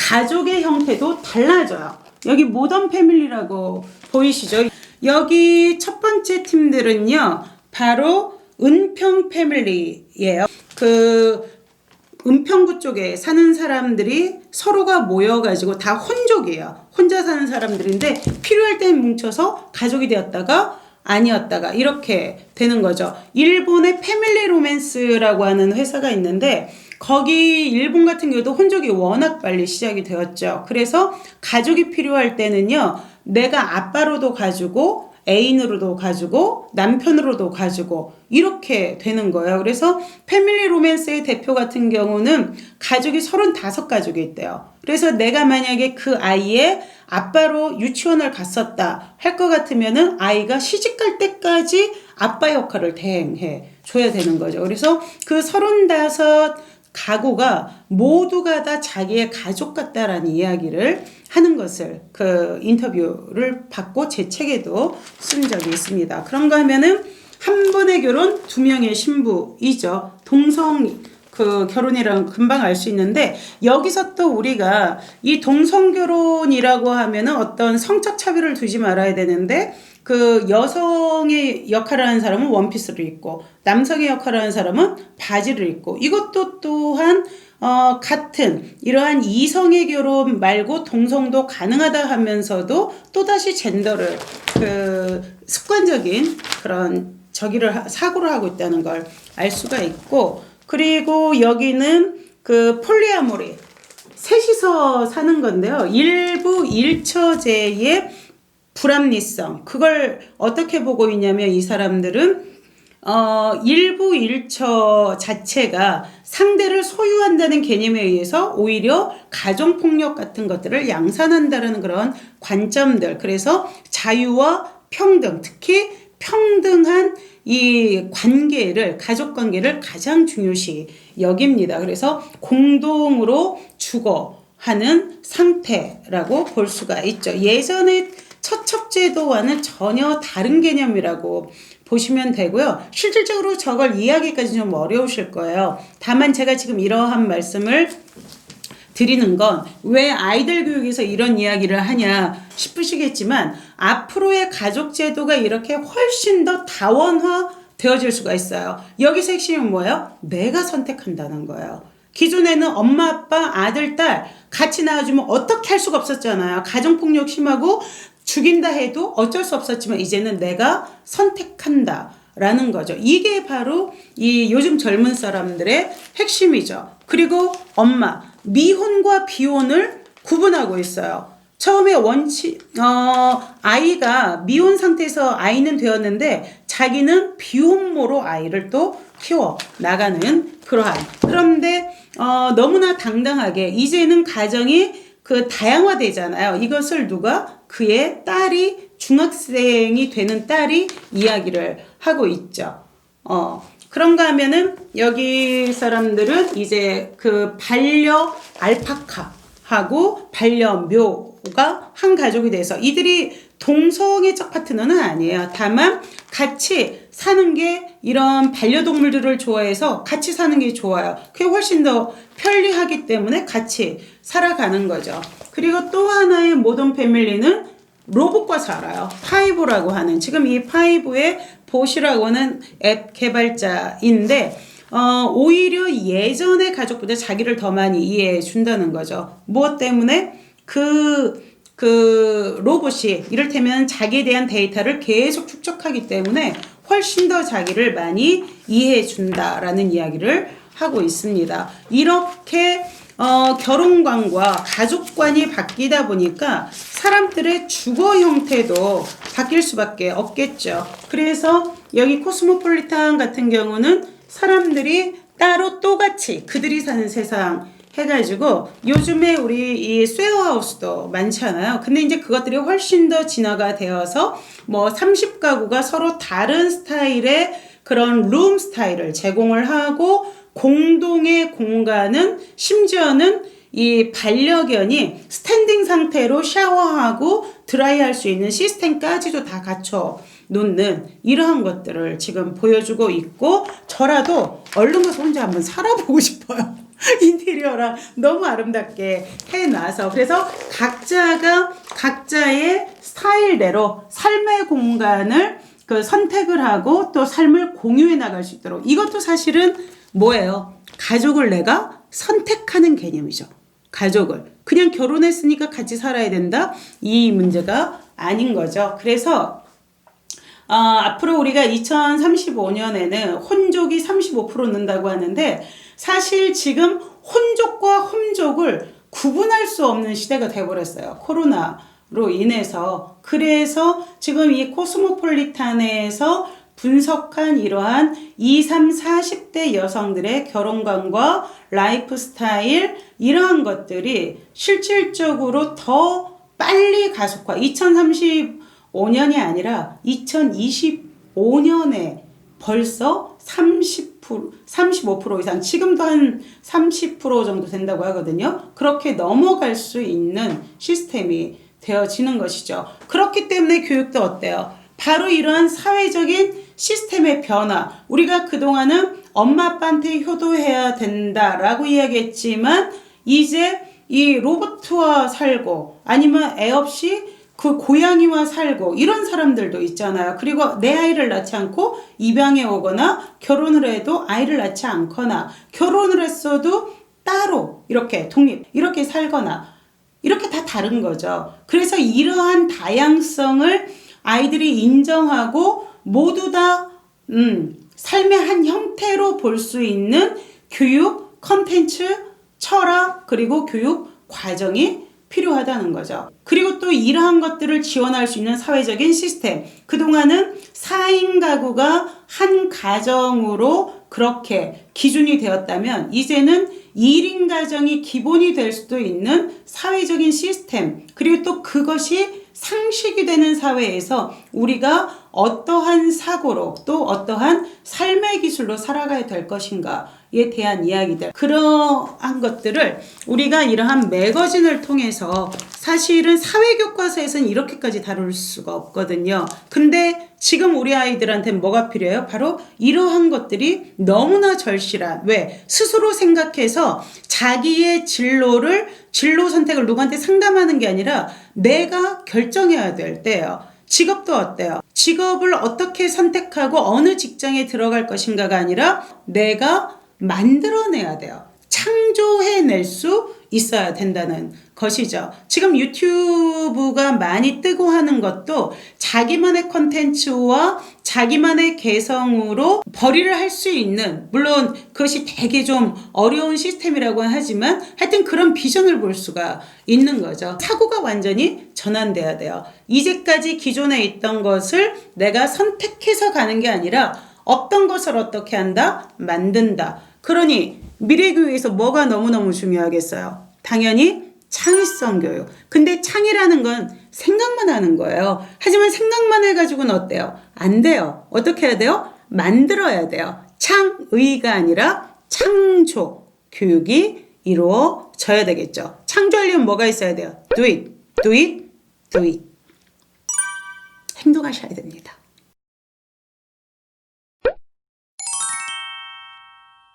가족의 형태도 달라져요. 여기 모던 패밀리라고 보이시죠? 여기 첫 번째 팀들은요, 바로 은평 패밀리예요. 은평구 쪽에 사는 사람들이 서로가 모여가지고 다 혼족이에요. 혼자 사는 사람들인데 필요할 땐 뭉쳐서 가족이 되었다가 아니었다가 이렇게 되는 거죠. 일본의 패밀리 로맨스라고 하는 회사가 있는데 거기 일본 같은 경우도 혼족이 워낙 빨리 시작이 되었죠. 그래서 가족이 필요할 때는요, 내가 아빠로도 가지고 애인으로도 가지고 남편으로도 가지고 이렇게 되는 거예요. 그래서 패밀리 로맨스의 대표 같은 경우는 가족이 35가족이 있대요. 그래서 내가 만약에 그 아이의 아빠로 유치원을 갔었다 할 것 같으면은 아이가 시집갈 때까지 아빠 역할을 대행해 줘야 되는 거죠. 그래서 그 35 가구가 모두가 다 자기의 가족 같다라는 이야기를 하는 것을 그 인터뷰를 받고 제 책에도 쓴 적이 있습니다. 그런가 하면은 한 번의 결혼, 2명의 신부이죠. 동성 그 결혼이랑 금방 알 수 있는데 여기서 또 우리가 이 동성 결혼이라고 하면은 어떤 성적 차별을 두지 말아야 되는데 그 여성의 역할을 하는 사람은 원피스를 입고 남성의 역할을 하는 사람은 바지를 입고 이것도 또한 같은 이러한 이성의 결혼 말고 동성도 가능하다 하면서도 또다시 젠더를 그 습관적인 그런 사고를 하고 있다는 걸 알 수가 있고, 그리고 여기는 그 폴리아모리 셋이서 사는 건데요. 일부 일처제의 불합리성, 그걸 어떻게 보고 있냐면 이 사람들은 일부 일처 자체가 상대를 소유한다는 개념에 의해서 오히려 가정폭력 같은 것들을 양산한다는 그런 관점들, 그래서 자유와 평등, 특히 평등한 이 관계를, 가족 관계를 가장 중요시 여깁니다. 그래서 공동으로 주거하는 상태라고 볼 수가 있죠. 예전에 처첩제도와는 전혀 다른 개념이라고 보시면 되고요. 실질적으로 저걸 이해하기까지 좀 어려우실 거예요. 다만 제가 지금 이러한 말씀을 드리는 건 왜 아이들 교육에서 이런 이야기를 하냐 싶으시겠지만 앞으로의 가족제도가 이렇게 훨씬 더 다원화 되어질 수가 있어요. 여기서 핵심은 뭐예요? 내가 선택한다는 거예요. 기존에는 엄마, 아빠, 아들, 딸 같이 낳아주면 어떻게 할 수가 없었잖아요. 가정폭력 심하고 죽인다 해도 어쩔 수 없었지만 이제는 내가 선택한다 라는 거죠. 이게 바로 이 요즘 젊은 사람들의 핵심이죠. 그리고 엄마, 미혼과 비혼을 구분하고 있어요. 처음에 아이가 미혼 상태에서 아이는 되었는데 자기는 비혼모로 아이를 또 키워 나가는 그러한. 그런데 너무나 당당하게 이제는 가정이 그 다양화되잖아요. 이것을 누가? 그의 딸이, 중학생이 되는 딸이 이야기를 하고 있죠. 그런가 하면은 여기 사람들은 이제 그 반려 알파카하고 반려묘가 한 가족이 돼서 이들이 동성애적 파트너는 아니에요. 다만 같이 사는 게 이런 반려동물들을 좋아해서 같이 사는 게 좋아요. 그게 훨씬 더 편리하기 때문에 같이 살아가는 거죠. 그리고 또 하나의 모던 패밀리는 로봇과 살아요. 파이브라고 하는, 지금 이 파이브의 보시라고 하는 앱 개발자인데 오히려 예전의 가족보다 자기를 더 많이 이해해 준다는 거죠. 무엇 때문에? 그 로봇이 이를테면 자기에 대한 데이터를 계속 축적하기 때문에 훨씬 더 자기를 많이 이해해 준다라는 이야기를 하고 있습니다. 이렇게 결혼관과 가족관이 바뀌다 보니까 사람들의 주거 형태도 바뀔 수밖에 없겠죠. 그래서 여기 코스모폴리탄 같은 경우는 사람들이 따로 또같이 그들이 사는 세상 해가지고 요즘에 우리 이 쉐어하우스도 많잖아요. 근데 이제 그것들이 훨씬 더 진화가 되어서 뭐 30가구가 서로 다른 스타일의 그런 룸 스타일을 제공을 하고 공동의 공간은 심지어는 이 반려견이 스탠딩 상태로 샤워하고 드라이할 수 있는 시스템까지도 다 갖춰 놓는 이러한 것들을 지금 보여주고 있고 저라도 얼른 가서 혼자 한번 살아보고 싶어요. 인테리어 인테리어랑 너무 아름답게 해놔서 그래서 각자가 각자의 스타일대로 삶의 공간을 그 선택을 하고 또 삶을 공유해 나갈 수 있도록 이것도 사실은 뭐예요? 가족을 내가 선택하는 개념이죠. 가족을 그냥 결혼했으니까 같이 살아야 된다 이 문제가 아닌 거죠. 그래서 앞으로 우리가 2035년에는 혼족이 35% 는다고 하는데 사실 지금 혼족과 홈족을 구분할 수 없는 시대가 되어버렸어요. 코로나로 인해서. 그래서 지금 이 코스모폴리탄에서 분석한 이러한 20, 30, 40대 여성들의 결혼관과 라이프 스타일 이러한 것들이 실질적으로 더 빨리 가속화 2035년이 아니라 2025년에 벌써 35% 이상 지금도 한 30% 정도 된다고 하거든요. 그렇게 넘어갈 수 있는 시스템이 되어지는 것이죠. 그렇기 때문에 교육도 어때요? 바로 이러한 사회적인 시스템의 변화 우리가 그동안은 엄마 아빠한테 효도해야 된다라고 이야기했지만 이제 이 로봇과 살고 아니면 애 없이 그 고양이와 살고 이런 사람들도 있잖아요. 그리고 내 아이를 낳지 않고 입양해 오거나 결혼을 해도 아이를 낳지 않거나 결혼을 했어도 따로 이렇게 독립 이렇게 살거나 이렇게 다 다른 거죠. 그래서 이러한 다양성을 아이들이 인정하고 모두 다 삶의 한 형태로 볼 수 있는 교육, 컨텐츠, 철학 그리고 교육 과정이 필요하다는 거죠. 그리고 또 이러한 것들을 지원할 수 있는 사회적인 시스템. 그동안은 4인 가구가 한 가정으로 그렇게 기준이 되었다면 이제는 1인 가정이 기본이 될 수도 있는 사회적인 시스템. 그리고 또 그것이 상식이 되는 사회에서 우리가 어떠한 사고로 또 어떠한 삶의 기술로 살아가야 될 것인가에 대한 이야기들 그러한 것들을 우리가 이러한 매거진을 통해서 사실은 사회교과서에서는 이렇게까지 다룰 수가 없거든요. 근데 지금 우리 아이들한테는 뭐가 필요해요? 바로 이러한 것들이 너무나 절실한 왜? 스스로 생각해서 자기의 진로 선택을 누구한테 상담하는 게 아니라 내가 결정해야 될 때예요. 직업도 어때요? 직업을 어떻게 선택하고 어느 직장에 들어갈 것인가가 아니라 내가 만들어내야 돼요. 창조해낼 수 있어야 된다는 것이죠. 지금 유튜브가 많이 뜨고 하는 것도 자기만의 컨텐츠와 자기만의 개성으로 벌이를 할 수 있는 물론 그것이 되게 좀 어려운 시스템이라고 하지만 하여튼 그런 비전을 볼 수가 있는 거죠. 사고가 완전히 전환돼야 돼요. 이제까지 기존에 있던 것을 내가 선택해서 가는 게 아니라 어떤 것을 어떻게 한다? 만든다. 그러니 미래교육에서 뭐가 너무너무 중요하겠어요? 당연히 창의성 교육. 근데 창의라는 건 생각만 하는 거예요. 하지만 생각만 해가지고는 어때요? 안 돼요. 어떻게 해야 돼요? 만들어야 돼요. 창의가 아니라 창조 교육이 이루어져야 되겠죠. 창조하려면 뭐가 있어야 돼요? Do it, do it, do it. 행동하셔야 됩니다.